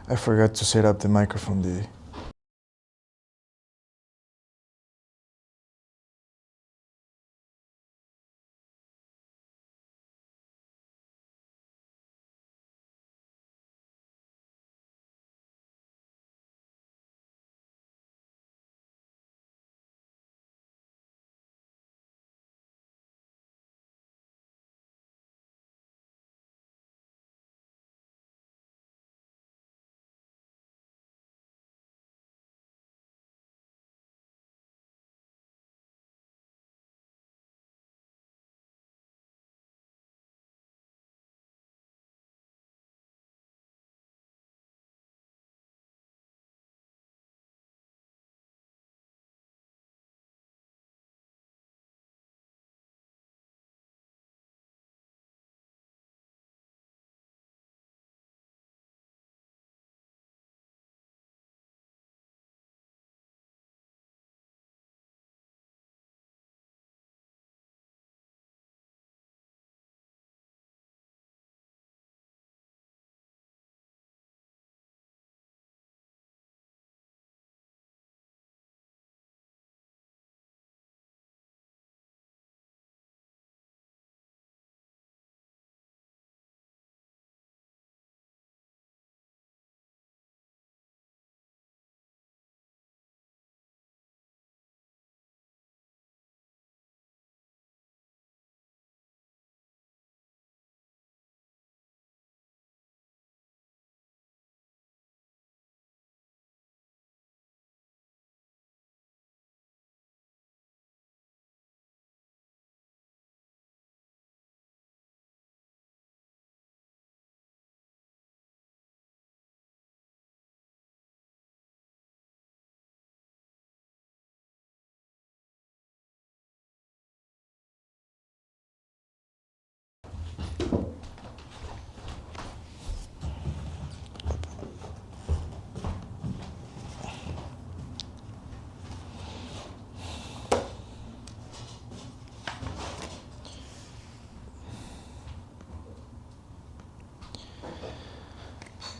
I forgot to set up the microphone.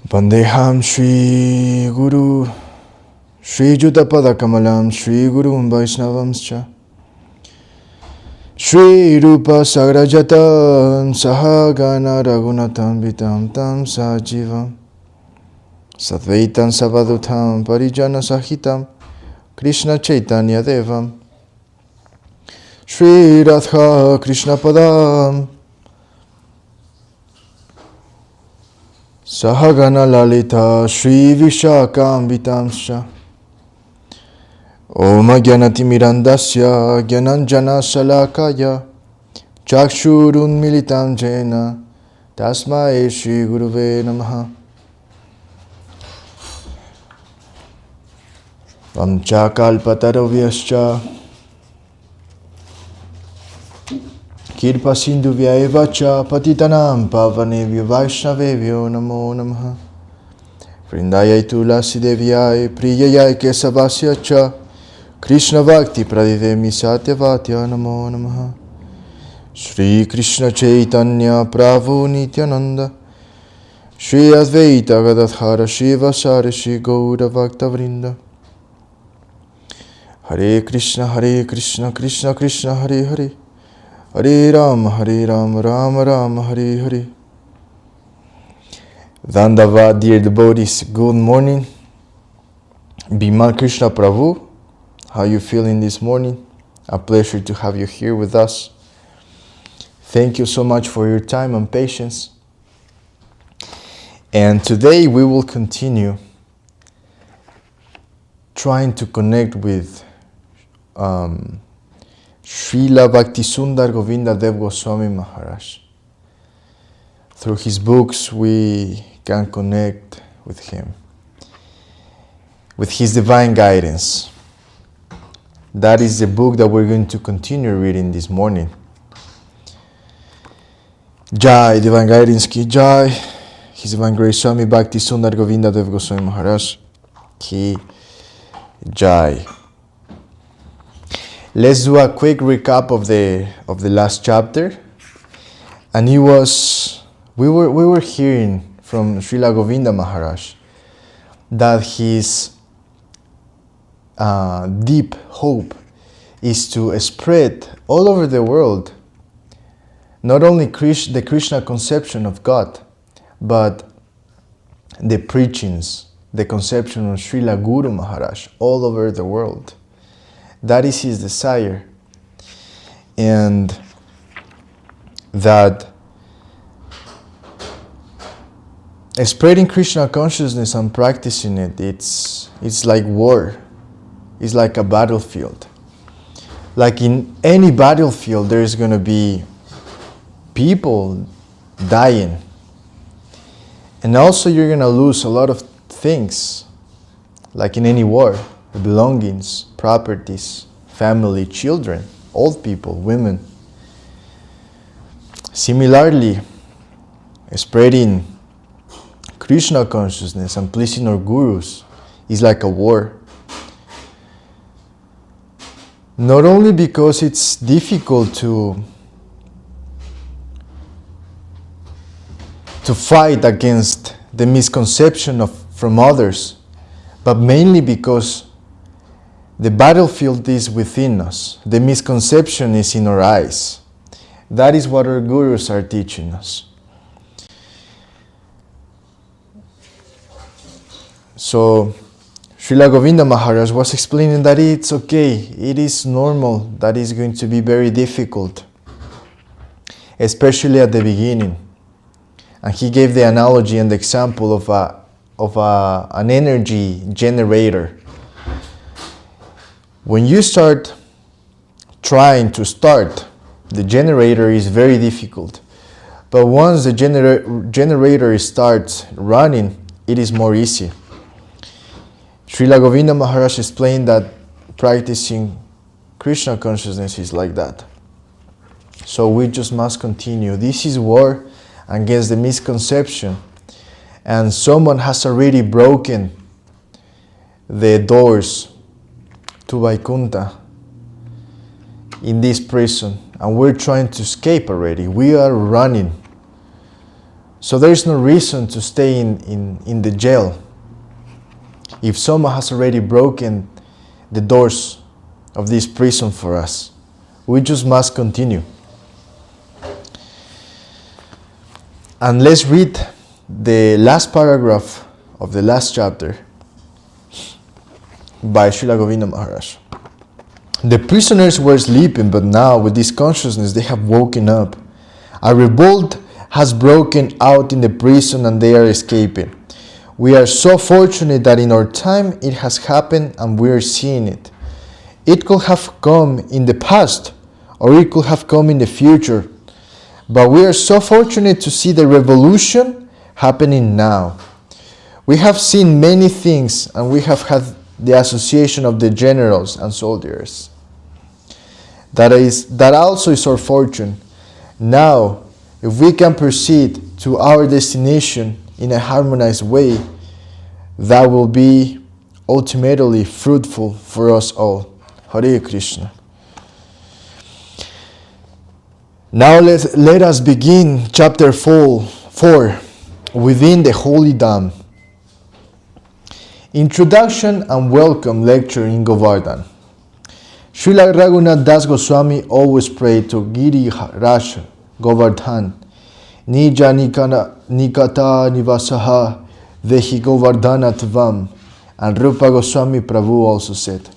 Vandeham Shri Guru Shri Jutapada Kamalam Shri Guru Vaishnavamscha Shri Rupa Sagrajatam Sahagana Raghunatam Vitam Tam Sajivam Sadvaitam Savadutam Parijana Sahitam Krishna Chaitanya Devam Shri Radha Krishna Padam Sahagana Lalita Shri Vishakam Vitamsha Om Gyanati Mirandasya Gyananjana Salakaya Chakshurun Militam Jena Tasmai Shri Guruve Namaha Vamchakalpatarovyascha Kirpa Sindhuvya Evacha Patitanam Pavanevyo Vaishnavevyo Namo Namaha Vrindayai Tulasi Devyai Priyayai Kesavasya Cha Krishna Bhakti Pradivemi Satyavatya Namo Namaha Shri Krishna Chaitanya Prabhu Nityananda Shri Advaita Gadadhara Shiva Sari Shri Gaura Bhakta Vrinda Hare Krishna Krishna Krishna Hare Hare Hare Ram, Ram Ram, Hare Hare. Dandavat, dear devotees, good morning. Bimal Krishna Prabhu, how you feeling this morning? A pleasure to have you here with us. Thank you so much for your time and patience. And today we will continue trying to connect with Srila Bhakti Sundar Govinda Dev Goswami Maharaj. Through his books we can connect with him, with his divine guidance. That is the book that we're going to continue reading this morning. Jai, Divine Guidance Ki Jai, His Divine Grace Swami Bhakti Sundar Govinda Dev Goswami Maharaj Ki Jai. Let's do a quick recap of the last chapter. And we were hearing from Srila Govinda Maharaj that his deep hope is to spread all over the world not only the Krishna conception of God, but the preachings, the conception of Srila Guru Maharaj all over the world. That is his desire. And that spreading Krishna consciousness and practicing it, it's like war. It's like a battlefield. Like in any battlefield, there's going to be people dying. And also you're going to lose a lot of things. Like in any war, belongings, properties, family, children, old people, women. Similarly, spreading Krishna consciousness and pleasing our gurus is like a war. Not only because it's difficult to fight against the misconception from others, but mainly because the battlefield is within us. The misconception is in our eyes. That is what our gurus are teaching us. So, Srila Govinda Maharaj was explaining that it's okay, it is normal, that is going to be very difficult, especially at the beginning. And he gave the analogy and the example of an energy generator. When you start trying to start, the generator is very difficult. But once the generator starts running, it is more easy. Srila Govinda Maharaj explained that practicing Krishna consciousness is like that. So we just must continue. This is war against the misconception. And someone has already broken the doors to Vaikuntha in this prison. And we're trying to escape already. We are running. So there is no reason to stay in the jail. If someone has already broken the doors of this prison for us, we just must continue. And let's read the last paragraph of the last chapter by Srila Govinda Maharaj. The prisoners were sleeping, but now with this consciousness they have woken up. A revolt has broken out in the prison and they are escaping. We are so fortunate that in our time it has happened and we are seeing it. It could have come in the past or it could have come in the future. But we are so fortunate to see the revolution happening now. We have seen many things and we have had the association of the generals and soldiers. That also is our fortune. Now, if we can proceed to our destination in a harmonized way, that will be ultimately fruitful for us all. Hare Krishna. Now let us begin chapter 4, Within the Holy Dham. Introduction and welcome lecture in Govardhan. Srila Raghunath Das Goswami always prayed to Giri Raj Govardhan, Nija Nikata Nivasaha Vehi Govardhanatvam. And Rupa Goswami Prabhu also said,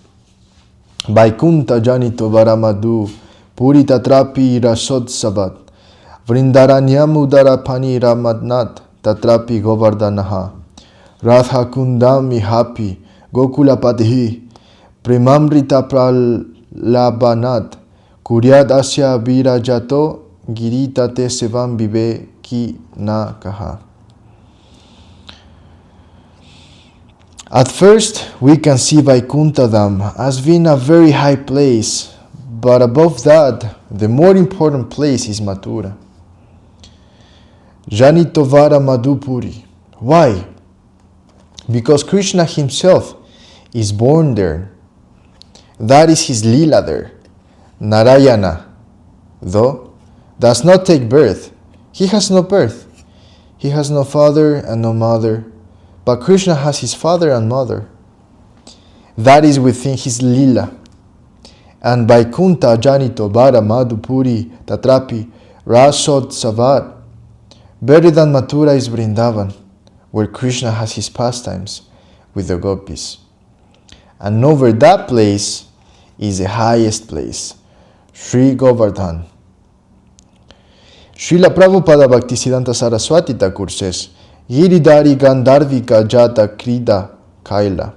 Vaikuntha Janito Varamadu Puri Tatrapi Rasod Sabat Vrindaranyam Udara Pani Ramadnat Tatrapi Govardhanaha Radha Kundami Hapi Gokula Padhi Premamrita Pralabanat Kuryad Asya Virajato Girita Te Sevam Vive Ki Na Kaha. At first, we can see Vaikuntha Dham as being a very high place, but above that, the more important place is Mathura. Janitovara Madhupuri. Why? Because Krishna himself is born there. That is his lila there. Narayana, though, does not take birth. He has no birth. He has no father and no mother, But Krishna has his father and mother. That is within his lila. And Vaikuntha Janito Bara Madhupuri Tatrapi Rasod Savat. Better than Mathura is Vrindavan, where Krishna has his pastimes with the gopis. And over that place is the highest place, Sri Govardhan. Srila Prabhupada Bhaktisiddhanta Saraswati Thakur says, Giridhari Gandharvika Jata Krida Kaila.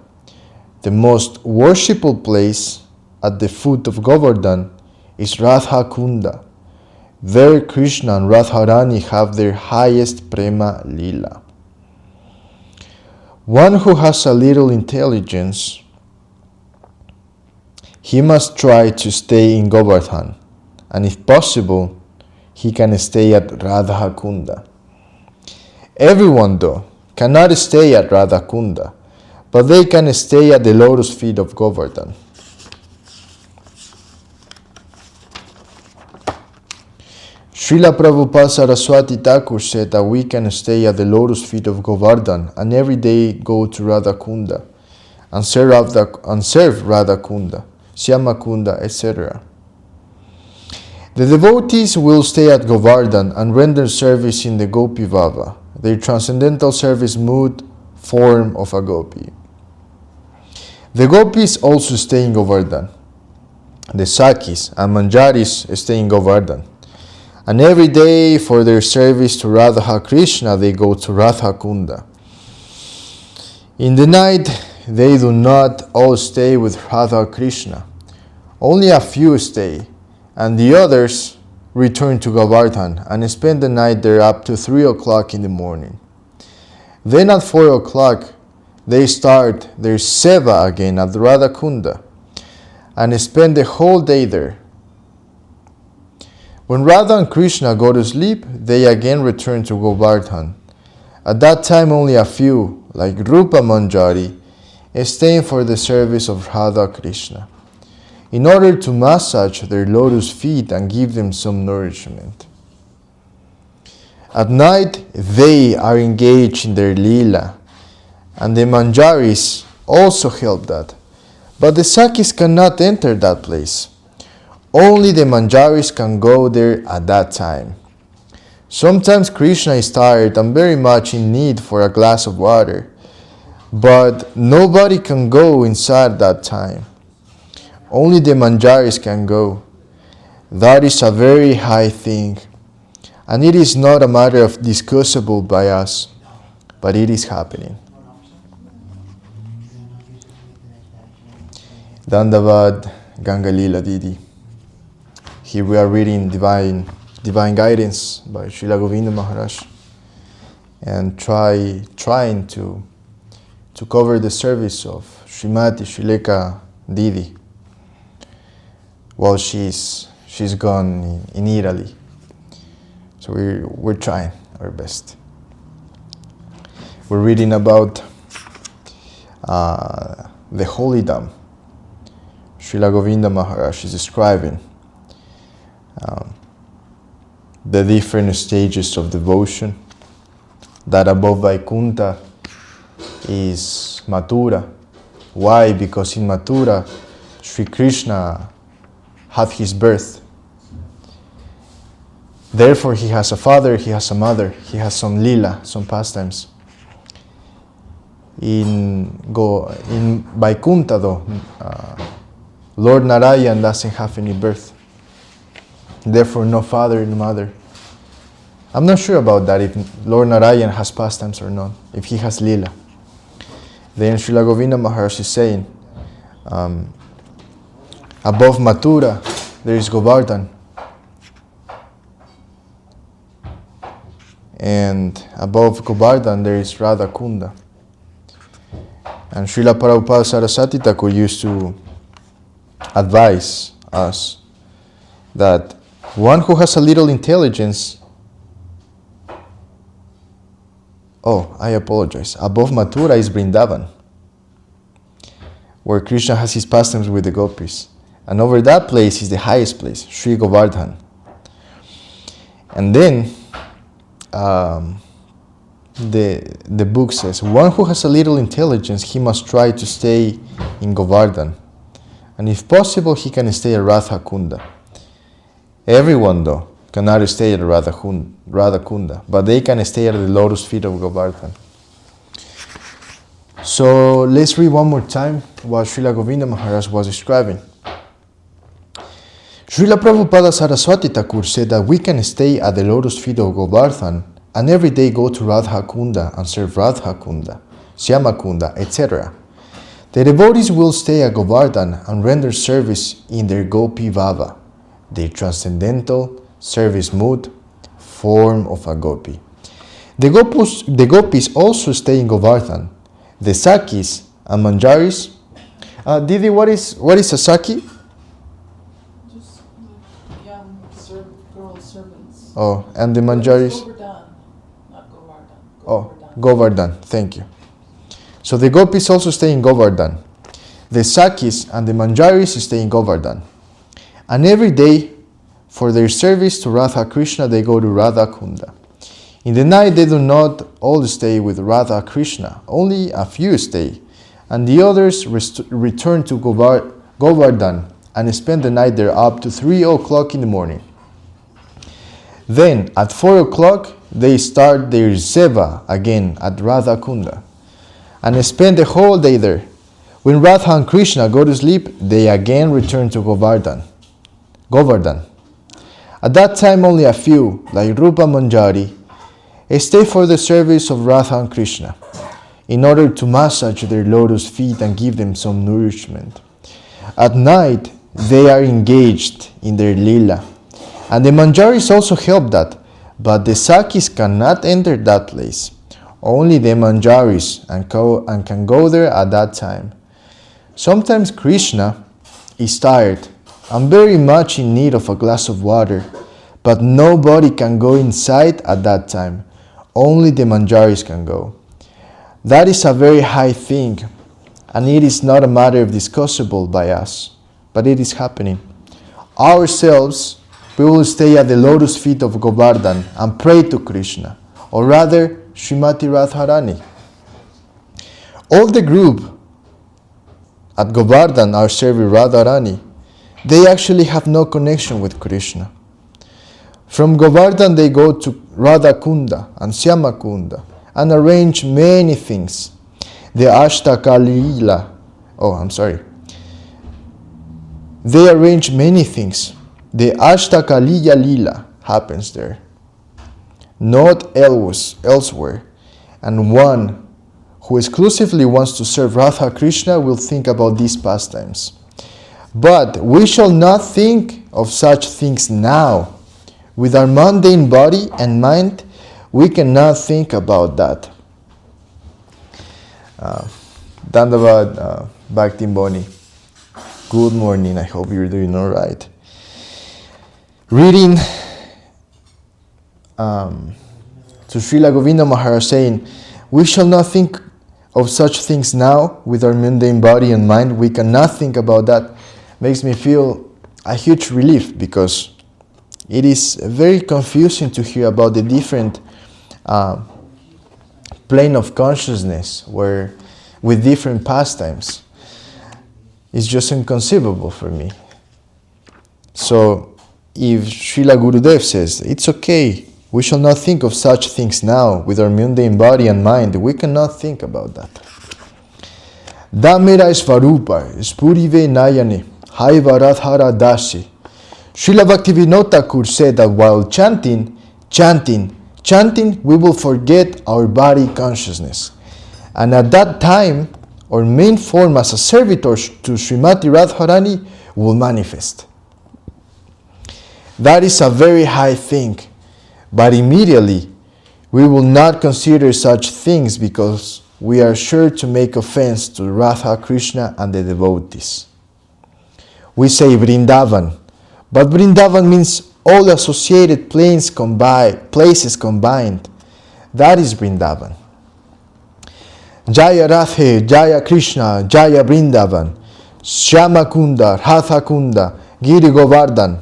The most worshipful place at the foot of Govardhan is Radha Kunda. There Krishna and Radharani have their highest prema lila. One who has a little intelligence, he must try to stay in Govardhan, and if possible, he can stay at Radha Kunda. Everyone, though, cannot stay at Radha Kunda, but they can stay at the lotus feet of Govardhan. Srila Prabhupada Saraswati Thakur said that we can stay at the lotus feet of Govardhan and every day go to Radha Kunda and serve Radha Kunda, Syama Kunda, etc. The devotees will stay at Govardhan and render service in the Gopi Vava, their transcendental service mood form of a gopi. The gopis also stay in Govardhan. The Sakis and Manjaris stay in Govardhan. And every day for their service to Radha Krishna, they go to Radha Kunda. In the night, they do not all stay with Radha Krishna. Only a few stay, and the others return to Govardhan and spend the night there up to 3 o'clock in the morning. Then at 4 o'clock, they start their seva again at Radha Kunda and spend the whole day there. When Radha and Krishna go to sleep, they again return to Govardhan. At that time, only a few, like Rupa Manjari, stay for the service of Radha Krishna, in order to massage their lotus feet and give them some nourishment. At night, they are engaged in their lila, and the Manjaris also help that. But the Sakis cannot enter that place. Only the Manjaris can go there at that time. Sometimes Krishna is tired and very much in need for a glass of water, but nobody can go inside that time. Only the Manjaris can go. That is a very high thing, and it is not a matter of discussable by us, but it is happening. Dandavat Gangalila Didi. Here we are reading Divine Guidance by Srila Govinda Maharaj and trying to cover the service of Srimati Srileka Didi while she's gone in Italy. So we're trying our best. We're reading about the Holy Dham. Srila Govinda Maharaj is describing the different stages of devotion. That above Vaikuntha is Mathura. Why? Because in Mathura, Sri Krishna had his birth. Therefore, he has a father, he has a mother, he has some lila, some pastimes. In Vaikuntha, though, Lord Narayan doesn't have any birth. Therefore, no father, no mother. I'm not sure about that, if Lord Narayan has pastimes or not, if he has lila. Then Srila Govinda Maharaj is saying, above Mathura, there is Govardhan. And above Govardhan, there is Radha Kunda. And Srila Prabhupada Saraswati Thakur used to advise us that one who has a little intelligence, I apologize, above Mathura is Vrindavan, where Krishna has his pastimes with the gopis. And over that place is the highest place, Sri Govardhan. And then the book says, one who has a little intelligence, he must try to stay in Govardhan. And if possible, he can stay at Radha Kunda. Everyone, though, cannot stay at Radha Kunda, but they can stay at the lotus feet of Govardhan. So let's read one more time what Srila Govinda Maharaj was describing. Srila Prabhupada Saraswati Thakur said that we can stay at the lotus feet of Govardhan and every day go to Radha Kunda and serve Radha Kunda, Syama Kunda, etc. The devotees will stay at Govardhan and render service in their Gopi Bhava, their transcendental service mood, form of a Gopi. The Gopis also stay in Govardhan. The Sakis and Manjaris. Didi, what is a Saki? Just young girl servants. Oh, and the Manjaris? Govardhan, not Govardhan. Oh, Govardhan, thank you. So the Gopis also stay in Govardhan. The Sakis and the Manjaris stay in Govardhan. And every day, for their service to Radha Krishna, they go to Radha Kunda. In the night, they do not all stay with Radha Krishna. Only a few stay. And the others return to Govardhan and spend the night there up to 3 o'clock in the morning. Then, at 4 o'clock, they start their Seva again at Radha Kunda and spend the whole day there. When Radha and Krishna go to sleep, they again return to Govardhan. At that time, only a few, like Rupa Manjari, stay for the service of Radha and Krishna, in order to massage their lotus feet and give them some nourishment. At night, they are engaged in their lila, and the Manjaris also help that, but the Sakis cannot enter that place. Only the Manjaris and can go there at that time. Sometimes Krishna is tired and very much in need of a glass of water, but nobody can go inside at that time. Only the Manjaris can go. That is a very high thing, and it is not a matter of discussable by us, but it is happening. Ourselves, we will stay at the lotus feet of Govardhan and pray to Krishna, or rather, Srimati Radharani. All the group at Govardhan are serving Radharani. They actually have no connection with Krishna. From Govardhan they go to Radha Kunda and Syama Kunda and arrange many things. The They arrange many things. The Ashtakaliya Lila happens there, not elsewhere. And one who exclusively wants to serve Radha Krishna will think about these pastimes. But we shall not think of such things now. With our mundane body and mind, we cannot think about that. Dandavat, Bhakti Boni. Good morning, I hope you're doing all right. Reading to Srila Govinda Maharaj saying, we shall not think of such things now with our mundane body and mind. We cannot think about that. Makes me feel a huge relief, because it is very confusing to hear about the different plane of consciousness where with different pastimes. It's just inconceivable for me. So if Srila Gurudev says, it's okay, we shall not think of such things now with our mundane body and mind, we cannot think about that. Damera Svarupa, Spurive Nayane, Haiva Radhara Dasi. Srila Bhaktivinoda Thakur said that while chanting, we will forget our body consciousness. And at that time, our main form as a servitor to Srimati Radharani will manifest. That is a very high thing, but immediately we will not consider such things because we are sure to make offense to Radha Krishna and the devotees. We say Vrindavan, but Vrindavan means all associated places combined. That is Vrindavan. Jaya Radhe, Jaya Krishna, Jaya Vrindavan, Syama Kunda, Radha Kunda, Giri Govardhan,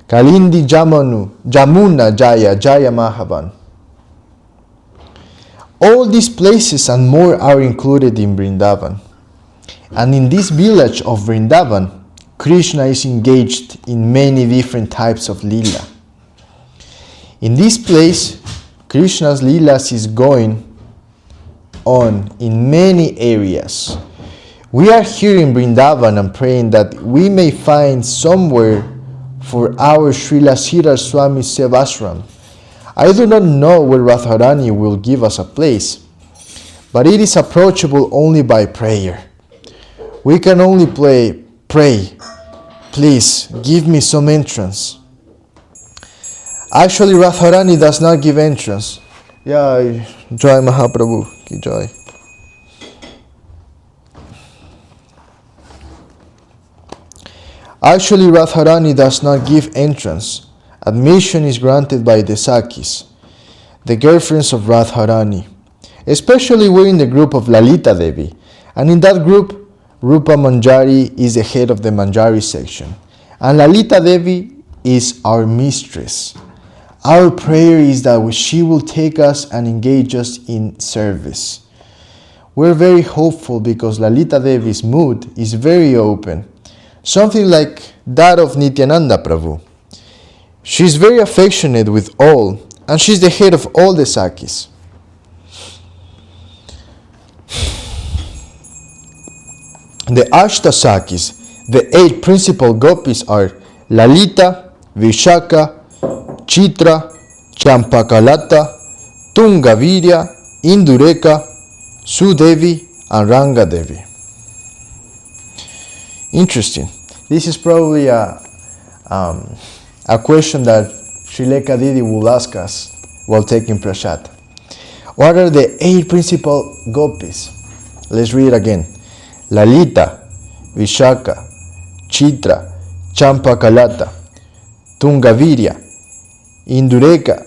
Kalindi Jamuna, Jaya, Jaya Mahavan. All these places and more are included in Vrindavan. And in this village of Vrindavan, Krishna is engaged in many different types of lila. In this place, Krishna's lilas is going on in many areas. We are here in Vrindavan and praying that we may find somewhere for our Srila Śravaṇa Seva. I do not know where Radharani will give us a place, but it is approachable only by prayer. We can only pray, please give me some entrance. Actually, Radharani does not give entrance. Yeah, Jai Mahaprabhu, ki Jai. Actually, Radharani does not give entrance. Admission is granted by the Sakis, the girlfriends of Radharani. Especially we're in the group of Lalita Devi, and in that group, Rupa Manjari is the head of the Manjari section, and Lalita Devi is our mistress. Our prayer is that she will take us and engage us in service. We're very hopeful because Lalita Devi's mood is very open, something like that of Nityananda Prabhu. She's very affectionate with all, and she's the head of all the Sakis. The Ashta Sakis, the 8 principal gopis are Lalita, Vishaka, Chitra, Champakalata, Tungavirya, Indureka, Sudevi, and Ranga Devi. Interesting. This is probably a question that Srileka Didi will ask us while taking prasad. What are the 8 principal gopis? Let's read it again. Lalita, Vishaka, Chitra, Champakalata, Tungavirya, Indureka,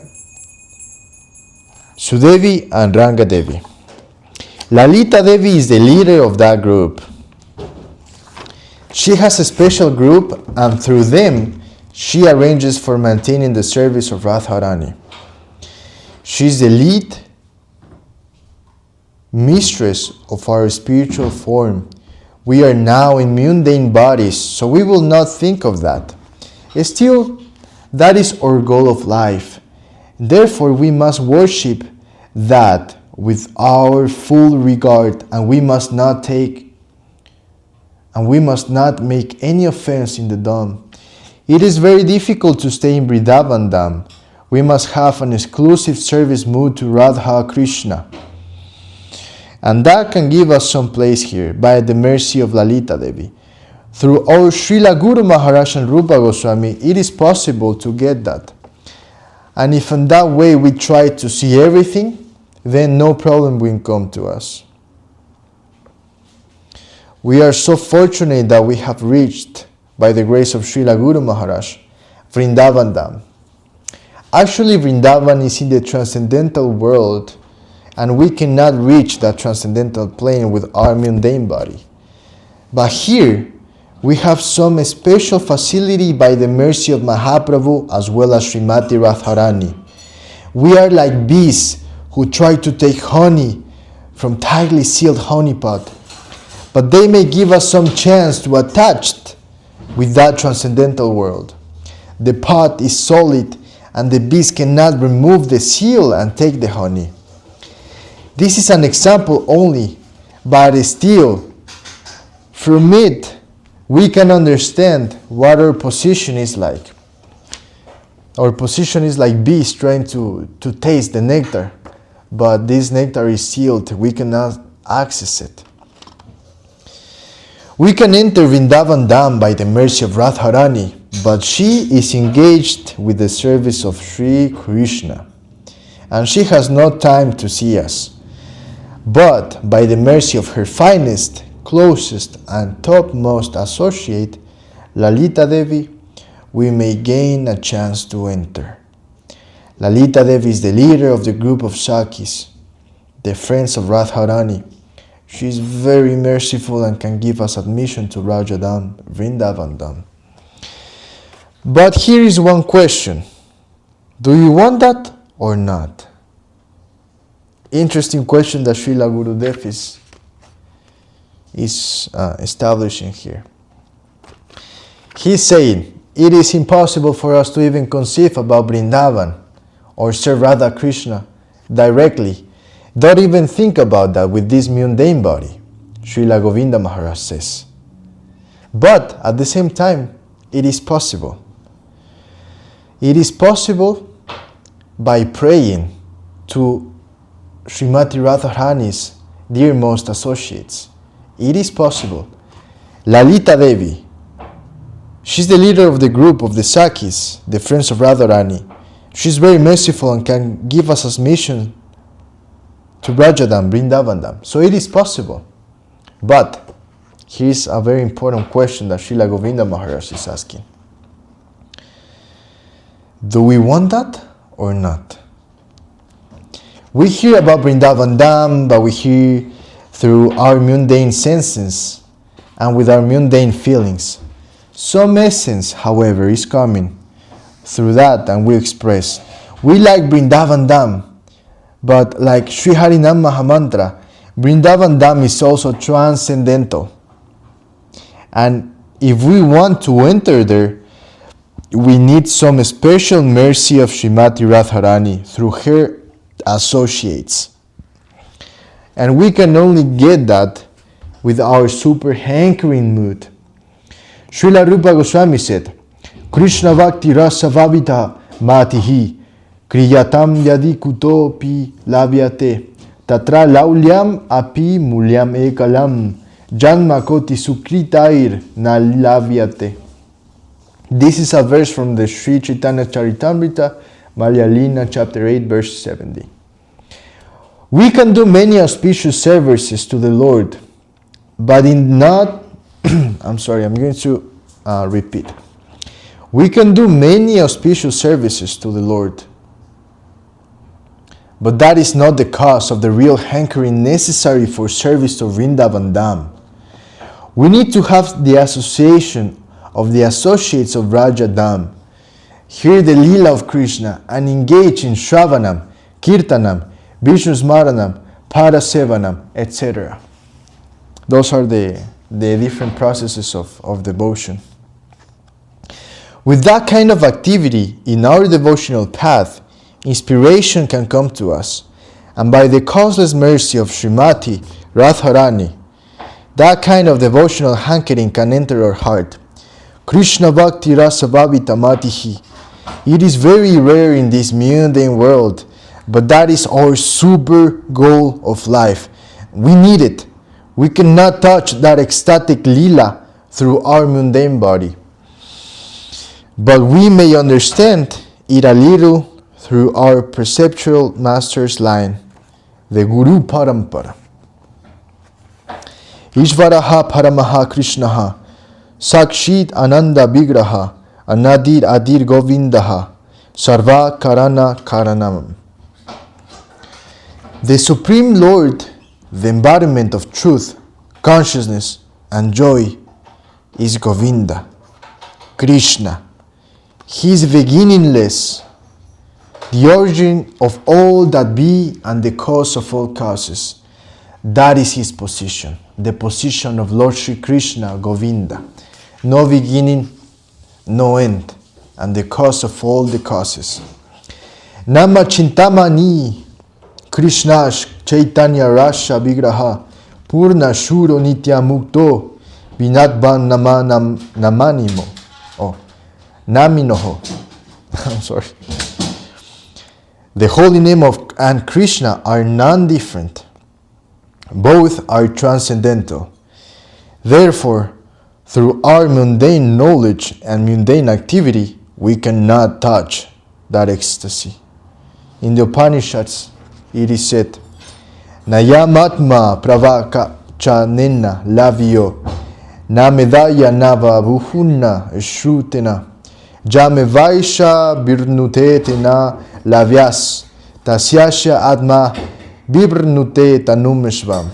Sudevi, and Ranga Devi. Lalita Devi is the leader of that group. She has a special group, and through them, she arranges for maintaining the service of Radharani. She is the lead mistress of our spiritual form. We are now in mundane bodies, so we will not think of that. Still, that is our goal of life. Therefore, we must worship that with our full regard, and we must not make any offense in the Dham. It is very difficult to stay in Vrindavan Dham. We must have an exclusive service mood to Radha Krishna. And that can give us some place here by the mercy of Lalita Devi. Through our Srila Guru Maharaj and Rupa Goswami, it is possible to get that. And if in that way we try to see everything, then no problem will come to us. We are so fortunate that we have reached, by the grace of Srila Guru Maharaj, Vrindavan Dham. Actually, Vrindavan is in the transcendental world, and we cannot reach that transcendental plane with our mundane body. But here, we have some special facility by the mercy of Mahaprabhu as well as Srimati Radharani. We are like bees who try to take honey from tightly sealed honey pot, but they may give us some chance to attach with that transcendental world. The pot is solid and the bees cannot remove the seal and take the honey. This is an example only, but still, from it, we can understand what our position is like. Our position is like bees trying to taste the nectar, but this nectar is sealed. We cannot access it. We can enter Vrindavan Dham by the mercy of Radharani, but she is engaged with the service of Sri Krishna, and she has no time to see us. But by the mercy of her finest, closest, and topmost associate, Lalita Devi, we may gain a chance to enter. Lalita Devi is the leader of the group of Sakis, the friends of Radharani. She is very merciful and can give us admission to Rajadham, Vrindavan Dham. But here is one question. Do you want that or not? interesting question that Srila Gurudev is establishing here. He's saying, it is impossible for us to even conceive about Vrindavan or serve Radha Krishna directly. Don't even think about that with this mundane body, Srila Govinda Maharaj says. But at the same time, it is possible. It is possible by praying to Srimati Radharani's dearmost associates. It is possible. Lalita Devi, she's the leader of the group of the Sakis, the friends of Radharani. She's very merciful and can give us admission to Brajadam, Vrindavandam. So it is possible. But here's a very important question that Srila Govinda Maharaj is asking. Do we want that or not? We hear about Vrindavandam, but we hear through our mundane senses and with our mundane feelings. Some essence, however, is coming through that, and we express. We like Vrindavandam, but like Sri Harinam Mahamantra, Vrindavandam is also transcendental. And if we want to enter there, we need some special mercy of Srimati Radharani through her associates. And we can only get that with our super hankering mood. Srila Rupa Goswami said, Krishna Bhakti Rasa Vavita Matihi Kriyatam Yadi Kutopi Lavyate Tatra Laulyam Api Mulyam Ekalam Janma Koti Sukritair Na Lavyate. This is a verse from the Sri Chaitanya Charitamrita, Malayalina, chapter 8, verse 70. We can do many auspicious services to the Lord, but in not, I'm going to repeat. We can do many auspicious services to the Lord, but that is not the cause of the real hankering necessary for service to Vrindavandam. We need to have the association of the associates of Rajadam, hear the Leela of Krishna, and engage in Shravanam, Kirtanam, Vishnu Smaranam, Parasevanam, etc. Those are the different processes of devotion. With that kind of activity in our devotional path, inspiration can come to us, and by the causeless mercy of Srimati Radharani, that kind of devotional hankering can enter our heart. Krishna Bhakti Rasa Bhavita Matihi. It is very rare in this mundane world, but that is our super goal of life. We need it. We cannot touch that ecstatic lila through our mundane body, but we may understand it a little through our perceptual master's line, the Guru Parampara. Ishvaraha Paramaha Krishnaha Sakshit Ananda Vigraha Anadir Adir Govindaha Sarva Karana Karanam. The Supreme Lord, the embodiment of truth, consciousness, and joy, is Govinda, Krishna. He is beginningless, the origin of all that be and the cause of all causes. That is his position, the position of Lord Sri Krishna, Govinda. No beginning, no end, and the cause of all the causes. Nama Chintamani Krishna Chaitanya Rasha Vigraha Purna Shuro Nitya Mukto Vinatvan Namanimo. Naminoho. I'm sorry. The holy name of and Krishna are non-different. Both are transcendental. Therefore, through our mundane knowledge and mundane activity, we cannot touch that ecstasy. In the Upanishads, it is said, Nayamatma pravaka chanena lavio namedaya nava buhunna shrutena jamevaisha birnutetena lavyas tasyasya atma birnute tanumeshvam.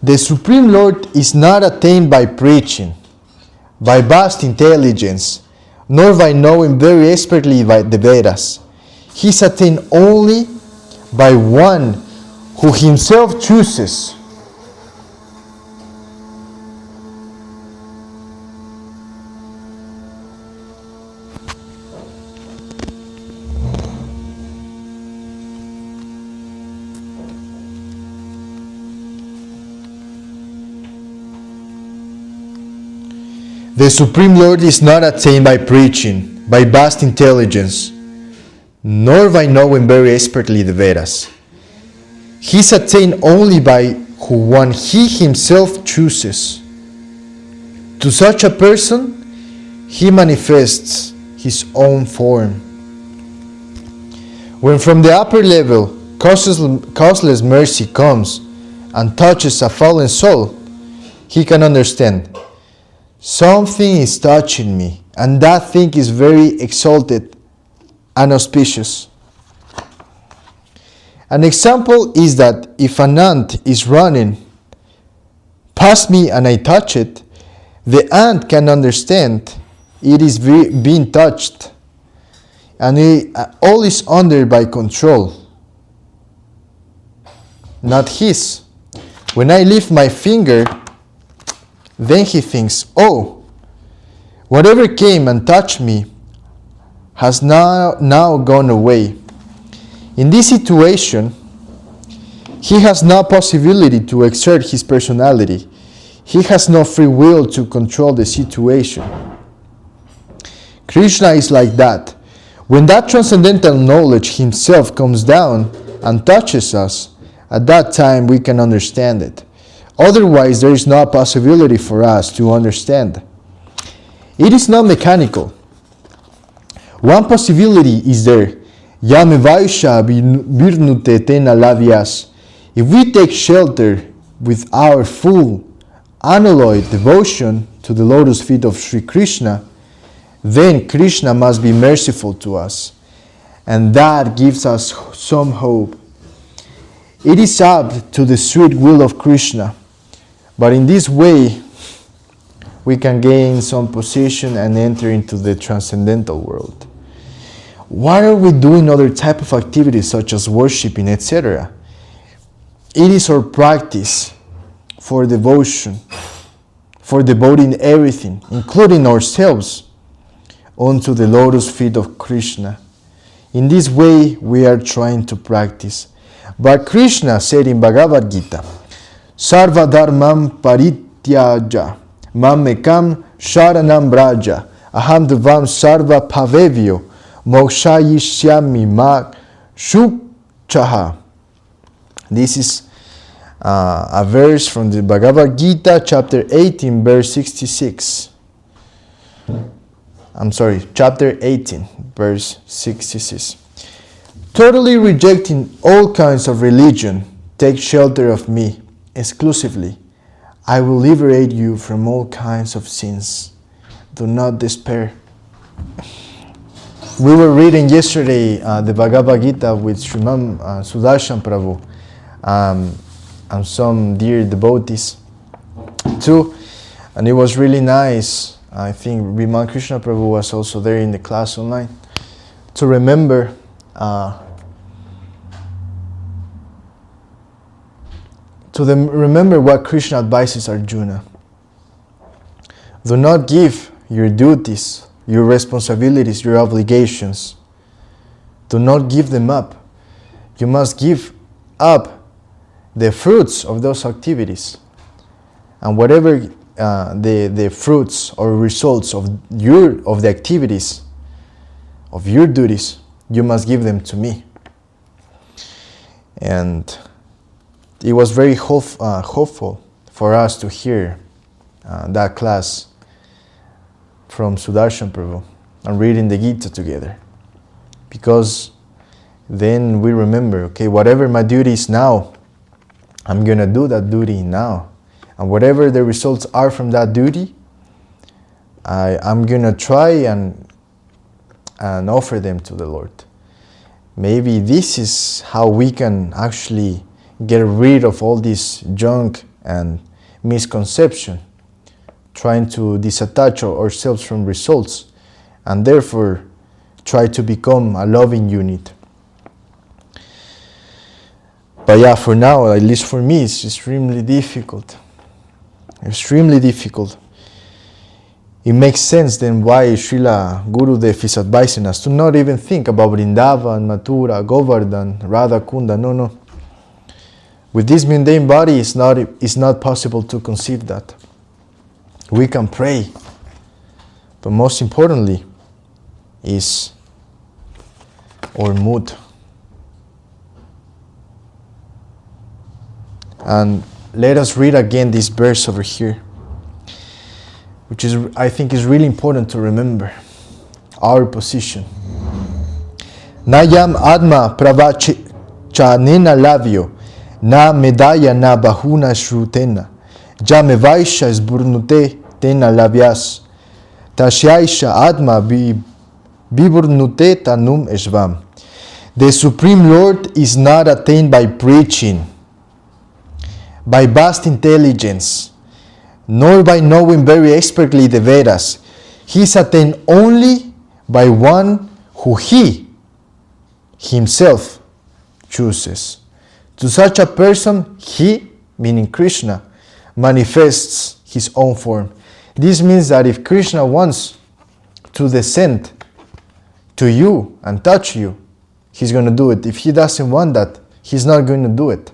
The Supreme Lord is not attained by preaching, by vast intelligence, nor by knowing very expertly by the Vedas. He is attained only by one who himself chooses. The Supreme Lord is not attained by preaching, by vast intelligence, nor by knowing very expertly the Vedas. He is attained only by one he himself chooses. To such a person, he manifests his own form. When from the upper level, causeless mercy comes and touches a fallen soul, he can understand. Something is touching me, and that thing is very exalted and auspicious. An example is that if an ant is running past me and I touch it, the ant can understand it is being touched, and all is under by control, not his. When I lift my finger, then he thinks, oh, whatever came and touched me has now gone away. In this situation, he has no possibility to exert his personality. He has no free will to control the situation. Krishna is like that. When that transcendental knowledge himself comes down and touches us, at that time we can understand it. Otherwise, there is no possibility for us to understand. It is not mechanical. One possibility is there. Yame Vaisha virnute tena lavyas. If we take shelter with our full, unalloyed devotion to the lotus feet of Sri Krishna, then Krishna must be merciful to us. And that gives us some hope. It is up to the sweet will of Krishna. But in this way, we can gain some position and enter into the transcendental world. Why are we doing other type of activities such as worshipping, etc.? It is our practice for devotion, for devoting everything, including ourselves, onto the lotus feet of Krishna. In this way, we are trying to practice. But Krishna said in Bhagavad Gita, Sarva dharmam parityaja, mamekam sharanam braja, aham devam sarva pavevyo, mokshayishyami ma shukchaha. This is a verse from the Bhagavad Gita, chapter 18, verse 66. Chapter 18, verse 66. Totally rejecting all kinds of religion, take shelter of me exclusively. I will liberate you from all kinds of sins. Do not despair. We were reading yesterday the Bhagavad Gita with Sriman Sudarshan Prabhu and some dear devotees too, and it was really nice. I think Viman Krishna Prabhu was also there in the class online to remember remember what Krishna advises Arjuna. Do not give your duties, your responsibilities, your obligations. Do not give them up. You must give up the fruits of those activities. And whatever the fruits or results of the activities, of your duties, you must give them to me. And it was very hopeful for us to hear that class from Sudarshan Prabhu and reading the Gita together. Because then we remember, okay, whatever my duty is now, I'm going to do that duty now. And whatever the results are from that duty, I'm going to try and offer them to the Lord. Maybe this is how we can actually get rid of all this junk and misconception, trying to disattach ourselves from results, and therefore try to become a loving unit. But yeah, for now, at least for me, it's extremely difficult. Extremely difficult. It makes sense then why Srila Gurudev is advising us to not even think about Vrindavan, Mathura, Govardhan, Radha Kunda. No. With this mundane body, it's not possible to conceive that. We can pray, but most importantly is our mood. And let us read again this verse over here, which is, I think, is really important to remember our position. Nayam Atma Pravachanena Lavyo Na Medaya Na Bahuna Shrutena Jame Vaisha Sburnute Tena Lavyas Tashyaisha Atma Viburnute Tanum Eshvam. The Supreme Lord is not attained by preaching, by vast intelligence, nor by knowing very expertly the Vedas. He is attained only by one who he himself chooses. To such a person, he, meaning Krishna, manifests his own form. This means that if Krishna wants to descend to you and touch you, he's going to do it. If he doesn't want that, he's not going to do it.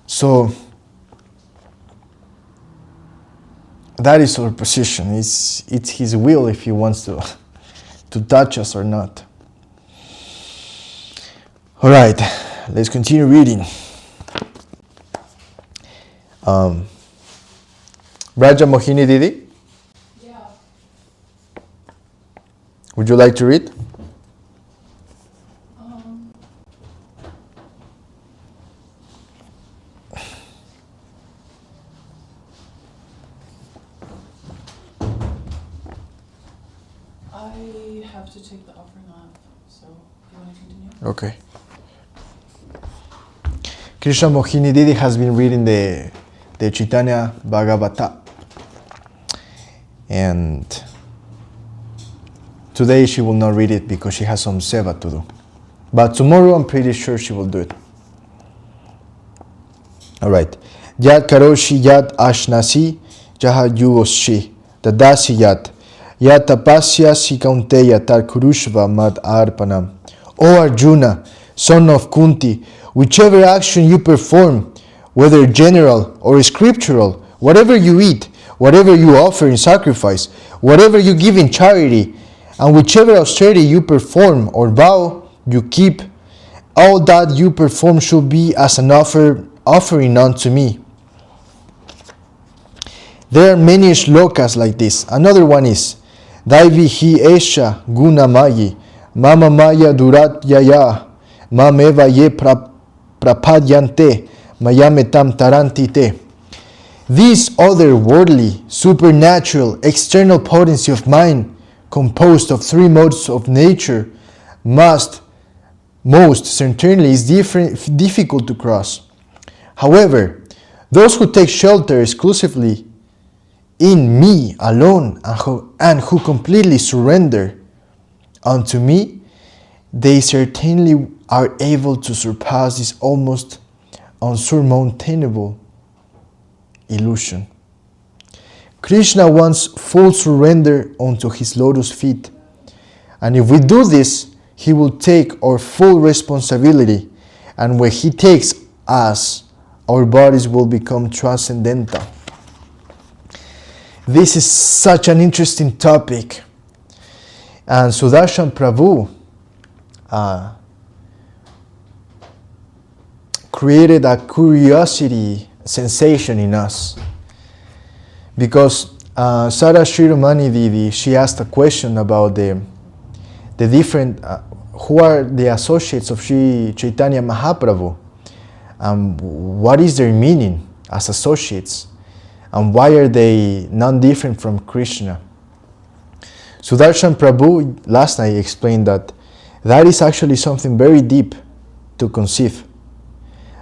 So that is our position. It's his will if he wants to touch us or not. All right, let's continue reading. Raja Mohini Didi? Yeah. Would you like to read? I have to take the offering off, so you want to continue? Okay. Krishna Mohini Didi has been reading the Chaitanya Bhagavata. And today she will not read it because she has some seva to do. But tomorrow I'm pretty sure she will do it. Alright. Yad karoshi yad ashnasi jaha yuvoshi dadasi yad yad tapasya si kaunteya tar kurushva mad arpanam. O Arjuna, son of Kunti, whichever action you perform, whether general or scriptural, whatever you eat, whatever you offer in sacrifice, whatever you give in charity, and whichever austerity you perform or vow you keep, all that you perform should be as an offering unto me. There are many shlokas like this. Another one is Daivi hi esha guna mayi mama maya durat yaya mameva ye prapadyante mayametam taranti te. This otherworldly, supernatural, external potency of mind, composed of three modes of nature, most certainly is difficult to cross. However, those who take shelter exclusively in me alone and who completely surrender unto me, they certainly are able to surpass this almost unsurmountable illusion. Krishna wants full surrender unto his lotus feet. And if we do this, he will take our full responsibility. And when he takes us, our bodies will become transcendental. This is such an interesting topic. And Sudarshan Prabhu created a curiosity sensation in us. Because Sara Shiromani Didi, she asked a question about the different, who are the associates of Sri Chaitanya Mahaprabhu? What is their meaning as associates? And why are they non-different from Krishna? Sudarshan Prabhu last night explained that is actually something very deep to conceive.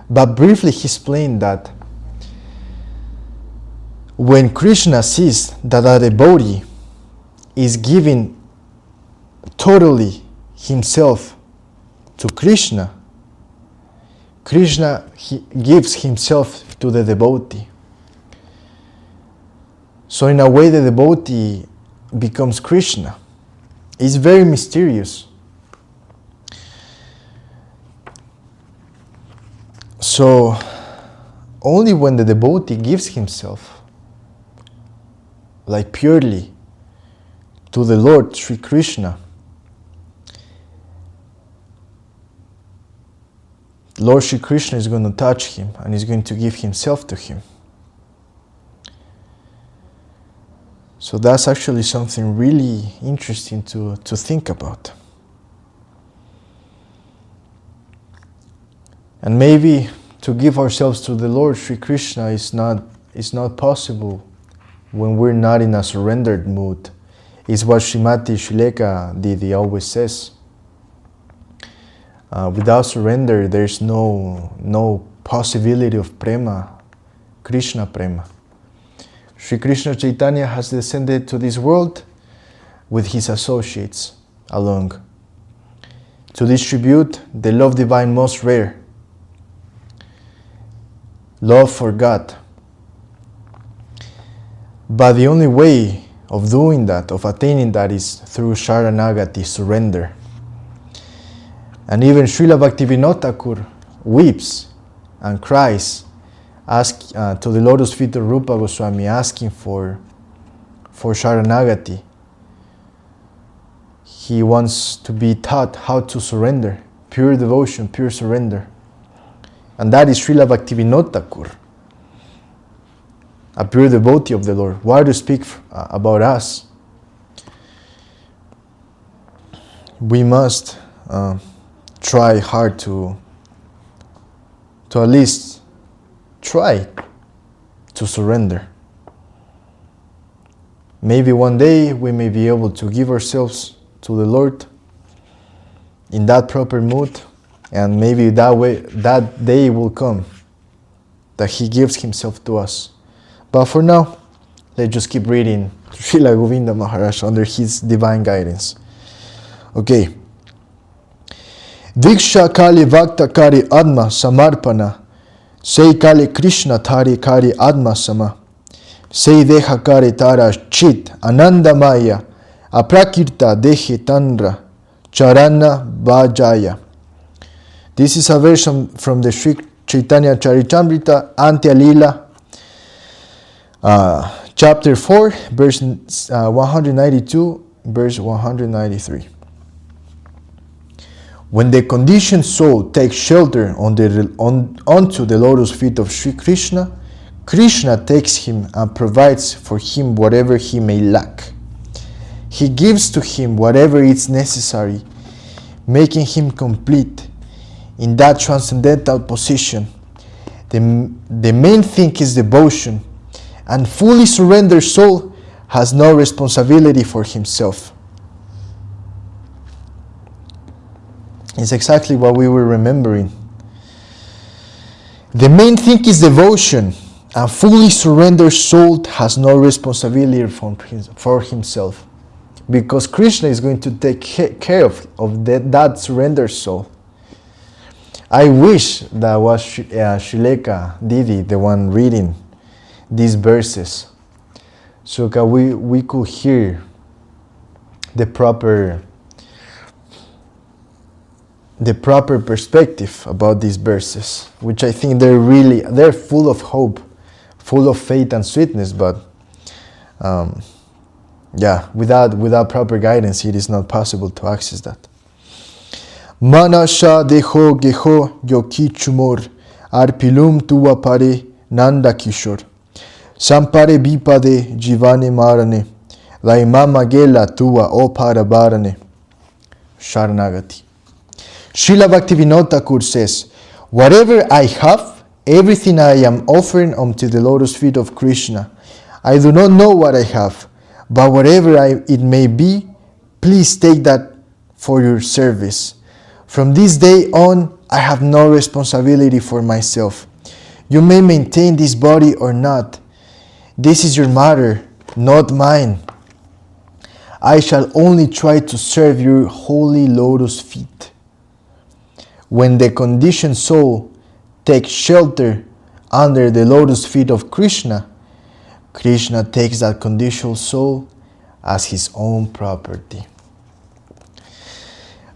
But briefly he explained that when Krishna sees that a devotee is giving totally himself to Krishna, Krishna gives himself to the devotee. So in a way the devotee becomes Krishna. It's very mysterious. So only when the devotee gives himself, like purely, to the Lord Sri Krishna, Lord Sri Krishna is going to touch him and is going to give himself to him. So that's actually something really interesting to think about. And maybe to give ourselves to the Lord Sri Krishna is not possible when we're not in a surrendered mood. It's what Srimati Shileka Didi always says. Without surrender, there's no possibility of prema, Krishna prema. Sri Krishna Chaitanya has descended to this world with his associates along to distribute the love divine most rare, love for God. But the only way of doing that, of attaining that, is through Sharanagati, surrender. And even Srila Bhaktivinoda Thakur weeps and cries to the lotus feet of Rupa Goswami, asking for Sharanagati. He wants to be taught how to surrender, pure devotion, pure surrender. And that is Srila Bhaktivinoda Thakur, a pure devotee of the Lord. Why to speak about us? We must try hard to at least try to surrender. Maybe one day we may be able to give ourselves to the Lord in that proper mood, and maybe that day will come that He gives Himself to us. But for now, let's just keep reading Srila Govinda Maharaj under his divine guidance. Okay. Diksha Kali Vakta Kari Adma Samarpana, Sei Kali Krishna Tari Kari Adma Sama, Sei Deha Kari Tara Chit Ananda Maya, Aprakirta Dehi Tandra Charana Bhajaya. This is a verse from the Sri Chaitanya Charitamrita Antya Lila, chapter 4, verse 192, verse 193. When the conditioned soul takes shelter onto the lotus feet of Sri Krishna, Krishna takes him and provides for him whatever he may lack. He gives to him whatever is necessary, making him complete in that transcendental position. The main thing is devotion, and fully surrendered soul has no responsibility for himself. It's exactly what we were remembering. The main thing is devotion, and fully surrendered soul has no responsibility for himself, because Krishna is going to take care of that surrendered soul. I wish that was Shileka Didi, the one reading these verses, so that we could hear the proper perspective about these verses, which I think they're full of hope, full of faith and sweetness, but without proper guidance it is not possible to access that. Manasha deho geho yoki chumor arpilum tua pare nanda kishor sampare bipade jivane marane laimama gela tua o parabarane. Sharanagati. Srila Bhaktivinoda Thakur says, whatever I have, everything I am offering unto the lotus feet of Krishna. I do not know what I have, but whatever it may be, please take that for your service. From this day on, I have no responsibility for myself. You may maintain this body or not. This is your matter, not mine. I shall only try to serve your holy lotus feet. When the conditioned soul take shelter under the lotus feet of Krishna, Krishna takes that conditioned soul as his own property.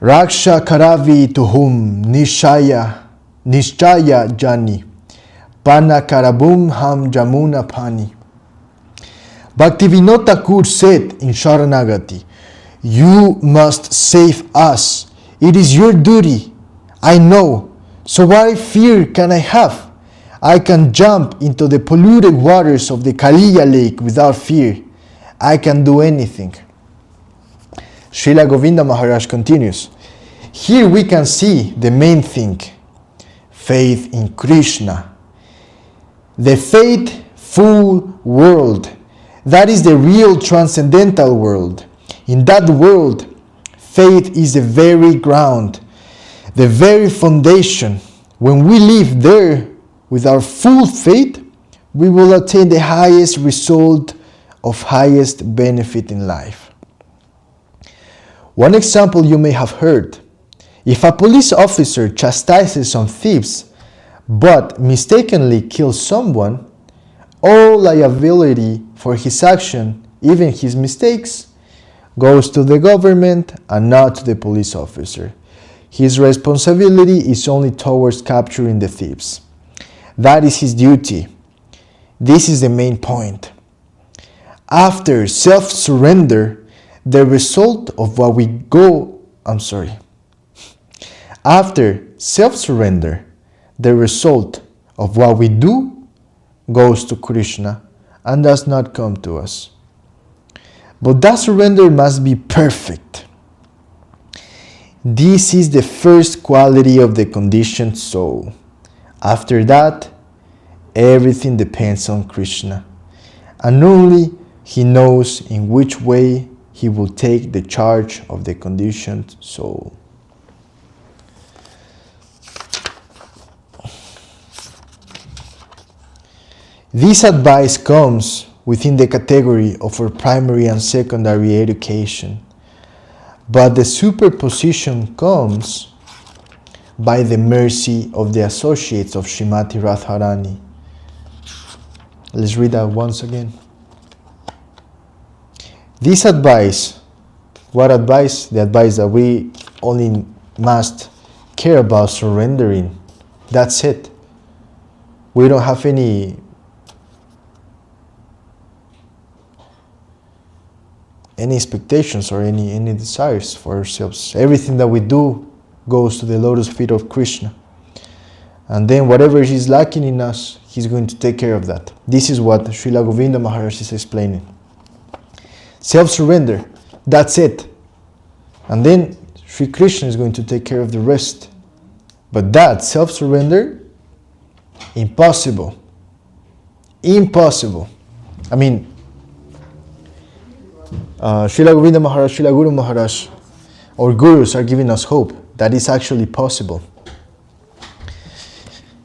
Raksha karavi tuhum nishaya jani pana karabum ham jamuna pani. Bhaktivinoda Thakur said in Sharanagati, you must save us. It is your duty. I know. So what fear can I have? I can jump into the polluted waters of the Kaliya lake without fear. I can do anything. Srila Govinda Maharaj continues, here we can see the main thing, faith in Krishna. The faithful world, that is the real transcendental world. In that world, faith is the very ground, the very foundation. When we live there with our full faith, we will attain the highest result of highest benefit in life. One example you may have heard. If a police officer chastises some thieves but mistakenly kills someone, all liability for his action, even his mistakes, goes to the government and not to the police officer. His responsibility is only towards capturing the thieves. That is his duty. This is the main point. After self-surrender, the result of what we go, After self-surrender, the result of what we do goes to Krishna and does not come to us. But that surrender must be perfect. This is the first quality of the conditioned soul. After that, everything depends on Krishna, and only he knows in which way he will take the charge of the conditioned soul. This advice comes within the category of our primary and secondary education, but the superposition comes by the mercy of the associates of Srimati Radharani. Let's read that once again. This advice, what advice? The advice that we only must care about surrendering. That's it. We don't have any expectations or any desires for ourselves. Everything that we do goes to the lotus feet of Krishna. And then whatever he's lacking in us, he's going to take care of that. This is what Srila Govinda Maharaj is explaining. Self-surrender, that's it. And then Sri Krishna is going to take care of the rest. But that self-surrender, impossible. Impossible. I mean, Srila Govinda Maharaj, Srila Guru Maharaj, our gurus are giving us hope that is actually possible.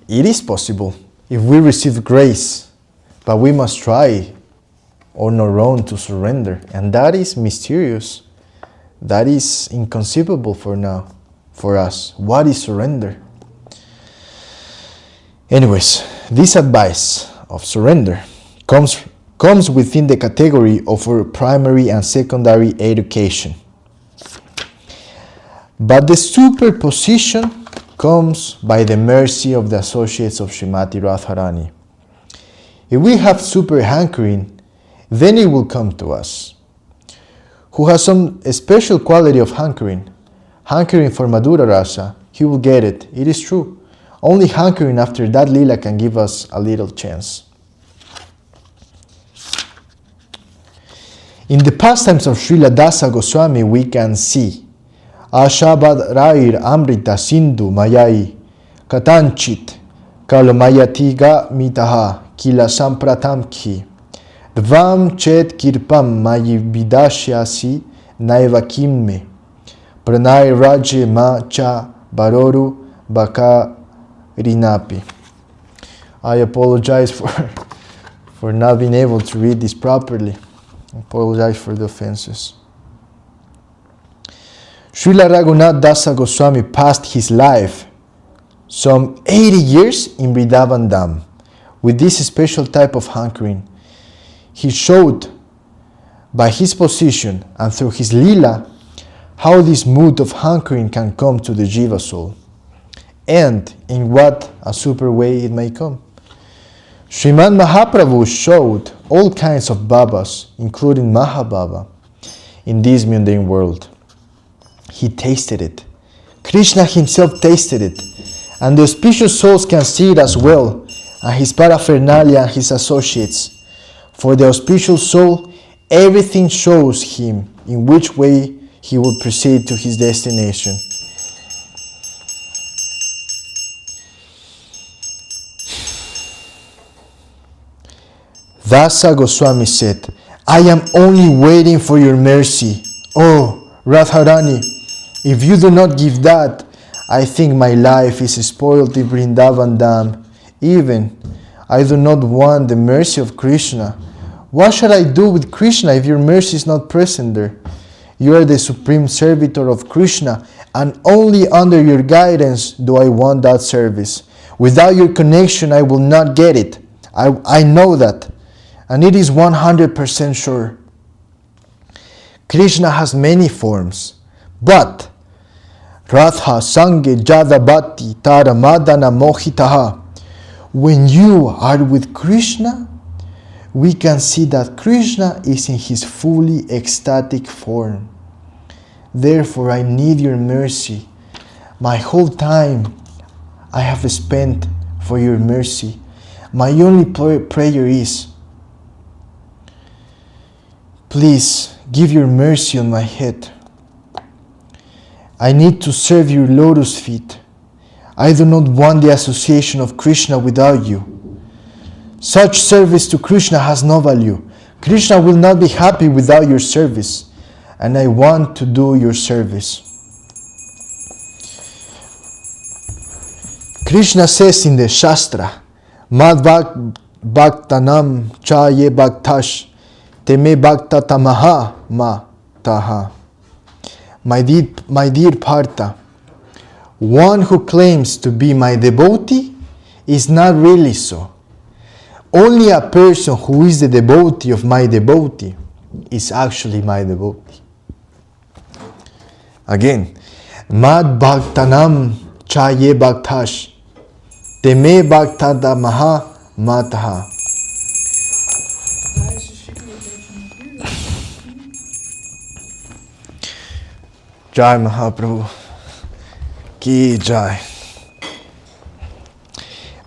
It is possible if we receive grace, but we must try on our own to surrender. And that is mysterious. That is inconceivable for now, for us. What is surrender? Anyways, this advice of surrender comes within the category of our primary and secondary education. But the superposition comes by the mercy of the associates of Srimati Radharani. If we have super hankering, then it will come to us. Who has some special quality of hankering for Madhura Rasa, he will get it. It is true. Only hankering after that lila can give us a little chance. In the pastimes of Srila Dasa Goswami, we can see Ashabad Rair Amrita Sindhu Mayai Katanchit Kalomayatiga Mitaha Kila Sampratamki Dvam Chet Kirpam Mayi Vidashyasi Naivakimme Pranay Raje Ma Cha Baroru Baka Rinapi. I apologize for not being able to read this properly. I apologize for the offenses. Srila Raghunath Dasa Goswami passed his life some 80 years in Vrindavan Dham with this special type of hankering. He showed by his position and through his lila how this mood of hankering can come to the jiva soul, and in what a super way it may come. Srimad Mahaprabhu showed all kinds of babas, including Mahababa, in this mundane world. He tasted it. Krishna himself tasted it, and the auspicious souls can see it as well, and his paraphernalia and his associates. For the auspicious soul, everything shows him in which way he will proceed to his destination. Dasa Goswami said, I am only waiting for your mercy. Oh, Radharani, if you do not give that, I think my life is spoiled in Vrindavan Dham. Even, I do not want the mercy of Krishna. What shall I do with Krishna if your mercy is not present there? You are the supreme servitor of Krishna, and only under your guidance do I want that service. Without your connection, I will not get it. I know that. And it is 100% sure. Krishna has many forms, but Radha Sange Jada Bhakti Tara Madana Mohitaha. When you are with Krishna, we can see that Krishna is in his fully ecstatic form. Therefore, I need your mercy. My whole time I have spent for your mercy. My only prayer is, please give your mercy on my head. I need to serve your lotus feet. I do not want the association of Krishna without you. Such service to Krishna has no value. Krishna will not be happy without your service, and I want to do your service. Krishna says in the Shastra, Mad Bhaktanam Chaye Bhaktash Teme Bhakta Tamaha Ma Taha. My dear Partha, one who claims to be my devotee is not really so. Only a person who is the devotee of my devotee is actually my devotee. Again, Mad Bhaktanam Chaye Bhaktash Teme Bhakta Tamaha Ma Taha. Jai Mahaprabhu Ki Jai.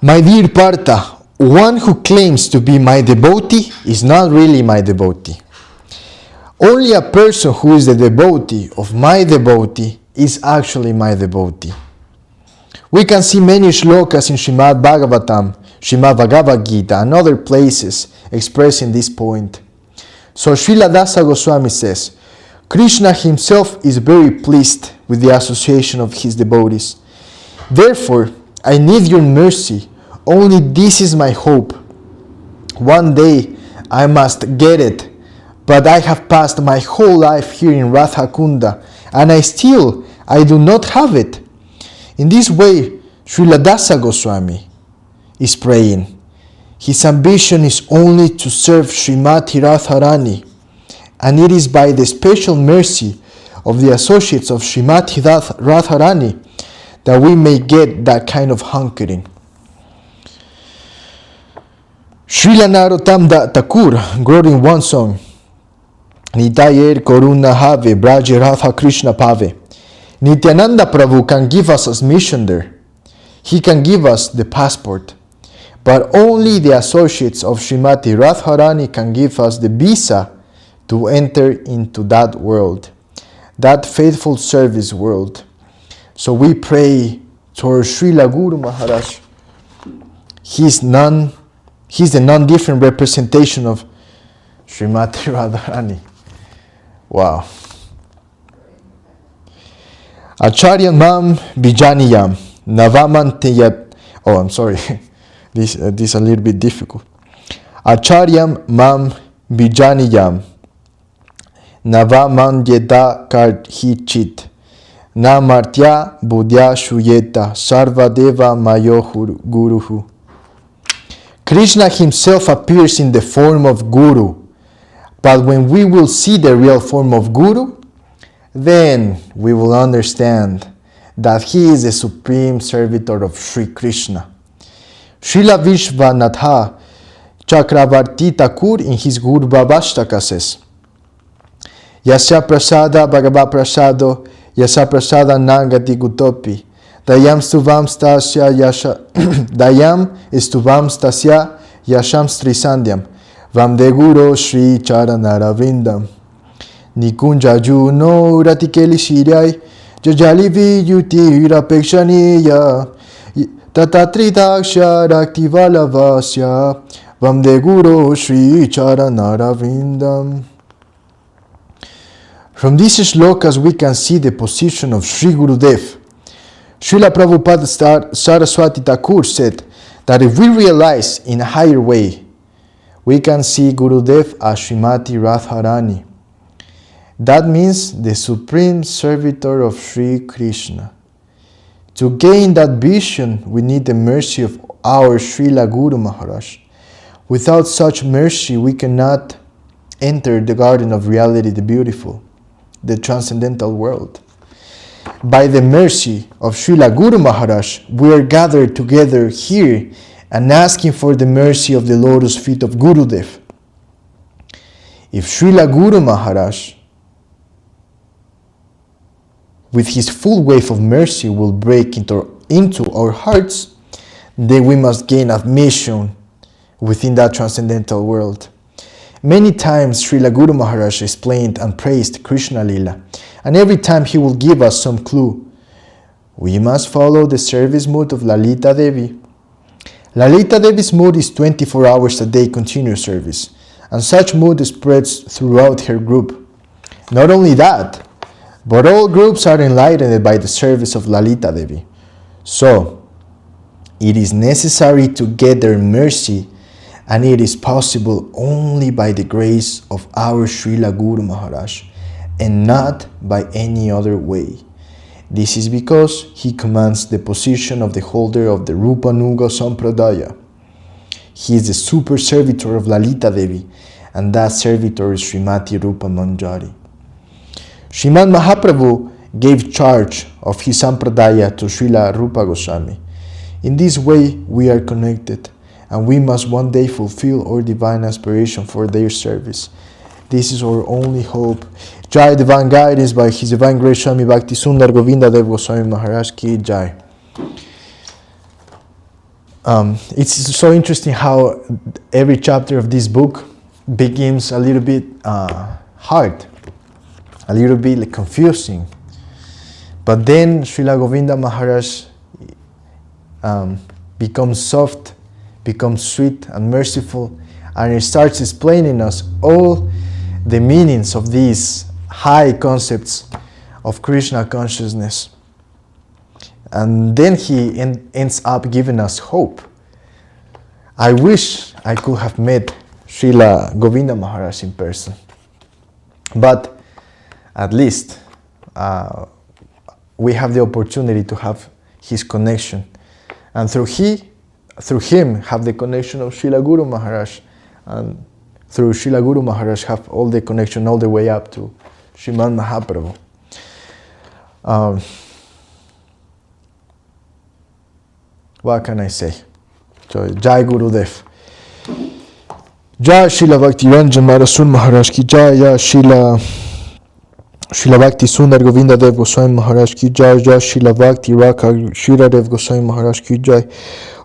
My dear Partha, one who claims to be my devotee is not really my devotee. Only a person who is the devotee of my devotee is actually my devotee. We can see many shlokas in Srimad Bhagavatam, Srimad Bhagavad Gita, and other places expressing this point. So Srila Dasa Goswami says, Krishna himself is very pleased with the association of his devotees. Therefore, I need your mercy. Only this is my hope. One day I must get it, but I have passed my whole life here in Radha Kunda, and I do not have it. In this way, Srila Dasa Goswami is praying. His ambition is only to serve Srimati Radharani, and it is by the special mercy of the associates of Srimati Radharani that we may get that kind of hankering. Srila Narottam Thakur wrote in one song, Nitayer Koruna Have Braja Radha Krishna Pave. Nityananda Prabhu can give us a mission there. He can give us the passport. But only the associates of Srimati Radharani can give us the visa to enter into that world, that faithful service world. So we pray to our Srila Guru Maharaj. He's the non-different representation of Srimati Radharani. Wow. Acharya Mam Bijaniyam Navamantayat. Oh, I'm sorry. This is a little bit difficult. Acharyam Mam Bijaniyam Navamandyeda Karhichit Na martya buddhya shuyeta sarvadeva mayo guruhu. Krishna himself appears in the form of Guru. But when we will see the real form of Guru, then we will understand that he is the supreme servitor of Sri Krishna. Srila Vishwanatha Chakravarti Thakur in his Guru Bhavashtaka says, Yasya prasada bhagava prasado, yasya prasada nangati gutopi, dayam stuvam stasya yasha, dayam stuvam stasya yasham strisandyam, vamde guru Sri Charanara Nikunja juno ratikeli shirai, jajali viyuti rapekshaniya, tatatritaksha raktivalavasya, vamde guru Sri Charanara. From these shlokas we can see the position of Sri Gurudev. Srila Prabhupada Saraswati Thakur said that if we realize in a higher way, we can see Gurudev as Srimati Radharani. That means the supreme servitor of Sri Krishna. To gain that vision, we need the mercy of our Srila Guru Maharaj. Without such mercy, we cannot enter the garden of reality, the beautiful, the transcendental world. By the mercy of Srila Guru Maharaj, we are gathered together here and asking for the mercy of the lotus feet of Gurudev. If Srila Guru Maharaj, with his full wave of mercy, will break into our hearts, then we must gain admission within that transcendental world. Many times Srila Guru Maharaj explained and praised Krishna Lila, and every time he will give us some clue. We must follow the service mood of Lalita Devi. Lalita Devi's mood is 24 hours a day continuous service, and such mood spreads throughout her group. Not only that, but all groups are enlightened by the service of Lalita Devi. So, it is necessary to get their mercy, and it is possible only by the grace of our Srila Guru Maharaj, and not by any other way. This is because he commands the position of the holder of the Rupa Nuga Sampradaya. He is the super servitor of Lalita Devi, and that servitor is Srimati Rupa Manjari. Srimad Mahaprabhu gave charge of his Sampradaya to Srila Rupa Goswami. In this way we are connected, and we must one day fulfill our divine aspiration for their service. This is our only hope. Jai Divine Guidance by His Divine Grace Swami Bhakti Sundar Govinda Dev Goswami Maharaj Ki Jai. It's so interesting how every chapter of this book begins a little bit hard, a little bit confusing. But then Srila Govinda Maharaj becomes soft, becomes sweet and merciful, and he starts explaining us all the meanings of these high concepts of Krishna consciousness. And then he ends up giving us hope. I wish I could have met Srila Govinda Maharaj in person. But at least we have the opportunity to have his connection. And through him have the connection of Srila Guru Maharaj. And through Srila Guru Maharaj have all the connection all the way up to Srimad Mahaprabhu. What can I say? So, Jai Gurudev. Jai Srila Bhakti Ranjan Marasun Maharaj ki Jai, Jai Srila Bhakti Sundar Govinda Dev Goswami Maharaj ki Jai, Jai Srila Bhakti Raka Shira Dev Goswami Maharaj ki Jai,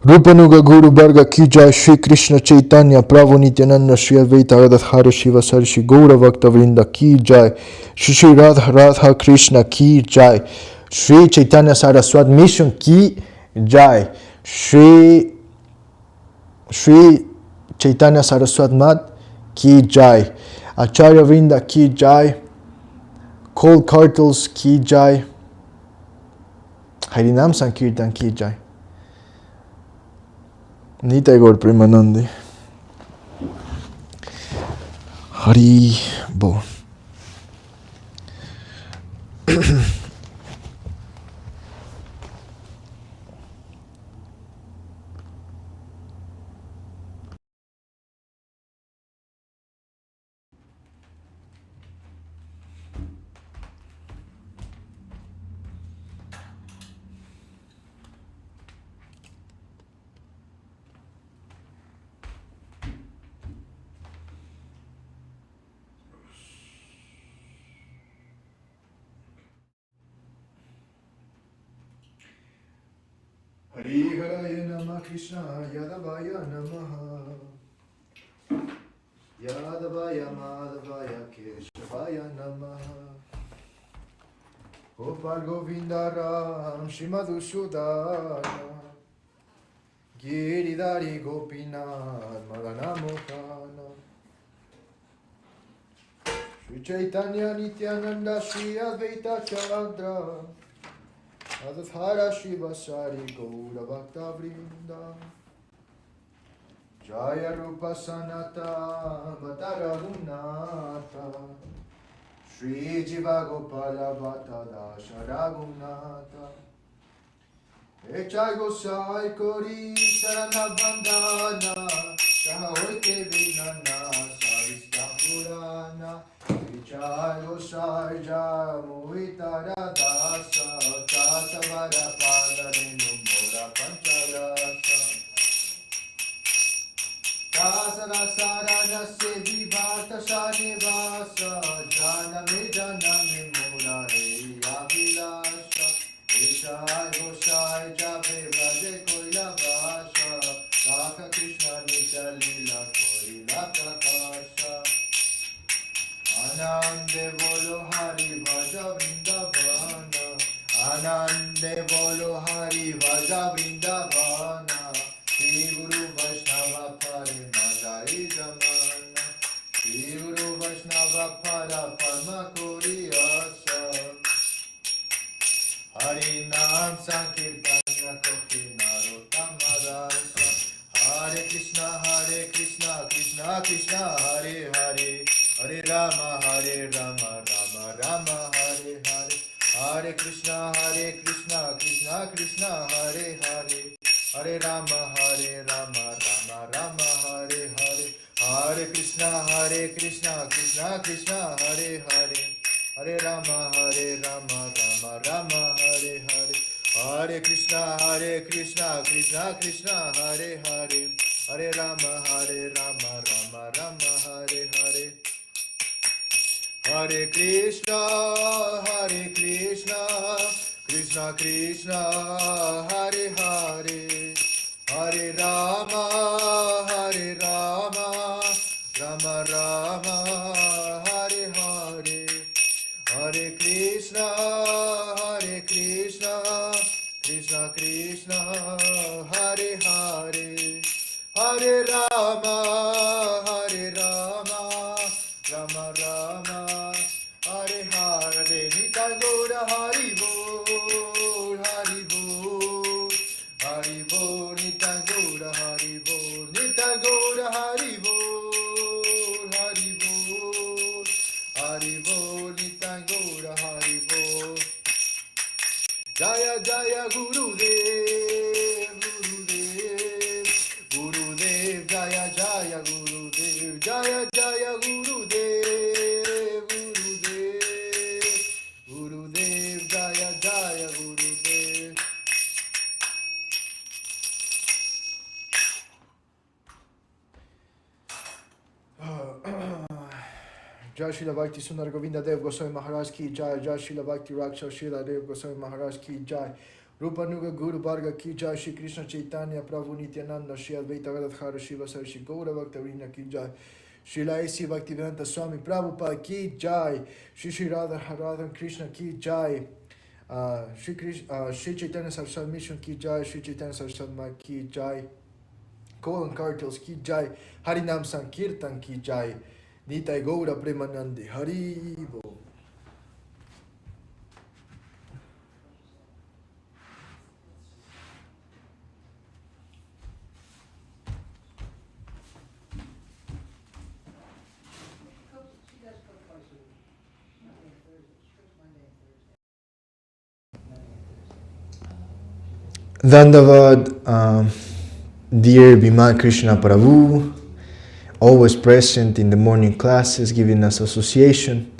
Rupanuga Guru Bharga ki Jai, Sri Krishna Chaitanya Prabhu Nityananda Sri Advaita Gadadhara Shiva Sari Shri Gaura Bhakta Vrinda ki Jai, Shri Radha Krishna ki Jai, Sri Chaitanya Saraswati Mission ki Jai, Sri Chaitanya Saraswati Mat ki Jai, Acharya Vrinda ki Jai, Cold Cartels ki Jai, Harinam Sankirtan ki Jai, Nitai Gaur Premanande, Hari Bo. Hari Haraya Namah Krishna Yadavaya Namaha Yadavaya Madhavaya Keshavaya Namaha Gopal Govinda Ram Shimadusudana Giridhari Gopinath Madana Mokana Sri Chaitanya Nityananda Sri Advaita Chandra Adhara Shiva Sari Gaura Bhakta Vrinda Jaya Rupa Sanata Bhatara Gunata Sri Jiva Gopala Bhatta Dasha Raghunata Echai Gosai Kori Sarana Bandana Sahoite Vinana Savista Purana Echai Gosai Jamuitara Dasa Tatavara Padare Numura Panchalasa Dasara Sarana Sevi Bhata Sanivasa Janame Janame Murare Abhilasha Ishai Gosai Jabe Braje Koila Vasha Saka Krishna Nitya Lila Koila Prakasha Anande Bolo Hari Vaja Vrindavana Anande Bolo Hari Vaja Vrindavana Shri Guru Vaishnava Pare Mazai Zamana Shri Guru Vaishnava Para Parma Koriyasa Hari Nam Sankirtanya Koki Narottamarasa Hare Krishna Krishna Krishna Hare Hare Hare Rama Rama Rama Hare Hare Hare Krishna Krishna Krishna Hare Hare Hare Rama Rama Rama Hare Hare Hare Krishna Krishna Krishna Hare Hare Hare Rama Rama Rama Hare Hare Hare Krishna Krishna Krishna Hare Hare Hare Rama Rama Rama Hare Hare Hare Krishna Krishna Krishna Hare Hare Hare Rama Rama Rama Hare Hare Hare Krishna Krishna Krishna Hare Hare Hare Rama Rama Rama Hare Hare Nitai Gaura Hari Bol Hari Bol Hari Bol Nitai Gaura Hari Bol Nitai Gaura Hari Bol Hari Bol Hari Bol Nitai Gaura Hari Bol Jaya Jaya Gurudev Gurudev Gurudev Jaya Jaya Gurudev Jaya Jaya Gurudev Gurudev Gurudev Jaya Jaya Gurudev Jai Srila Bhakti Sundar Govinda Dev Goswami Maharaj ki Jai Jai Srila Bhakti Raksha Srila Dev Goswami Maharaj ki Jai Rupanuga Guru Bharga ki Jai Shri Krishna Chaitanya Prabhu Nityananda Shri Advaita Gadadhara Shiva Sari Shri Gaura Bhakta Vrinda ki Jai Srila A.C. Bhaktivedanta Swami Prabhupada ki Jai Shri Radha Krishna ki Jai Sri Chaitanya SCSMission ki Jai Sri Chaitanya Saraswati ki Jai Kolan Cartels ki Jai Harinam Sankirtan ki Jai Nitai Gaura Premanande Hari Bol. Dandavat, dear Bhima Krishna Prabhu, always present in the morning classes, giving us association.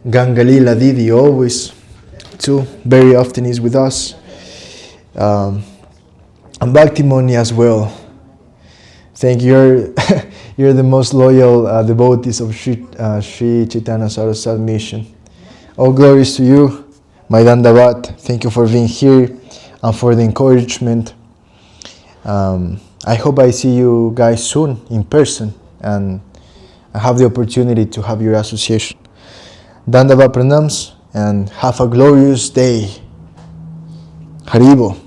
Gangalila Didi always, too, very often is with us. And Bhakti Moni as well. Thank you. You're the most loyal devotees of Sri Chaitanya SCSMission. All glories to you, my Dandavat. Thank you for being here. and for the encouragement. I hope I see you guys soon in person and I have the opportunity to have your association. Dandavat pranams and have a glorious day. Haribo.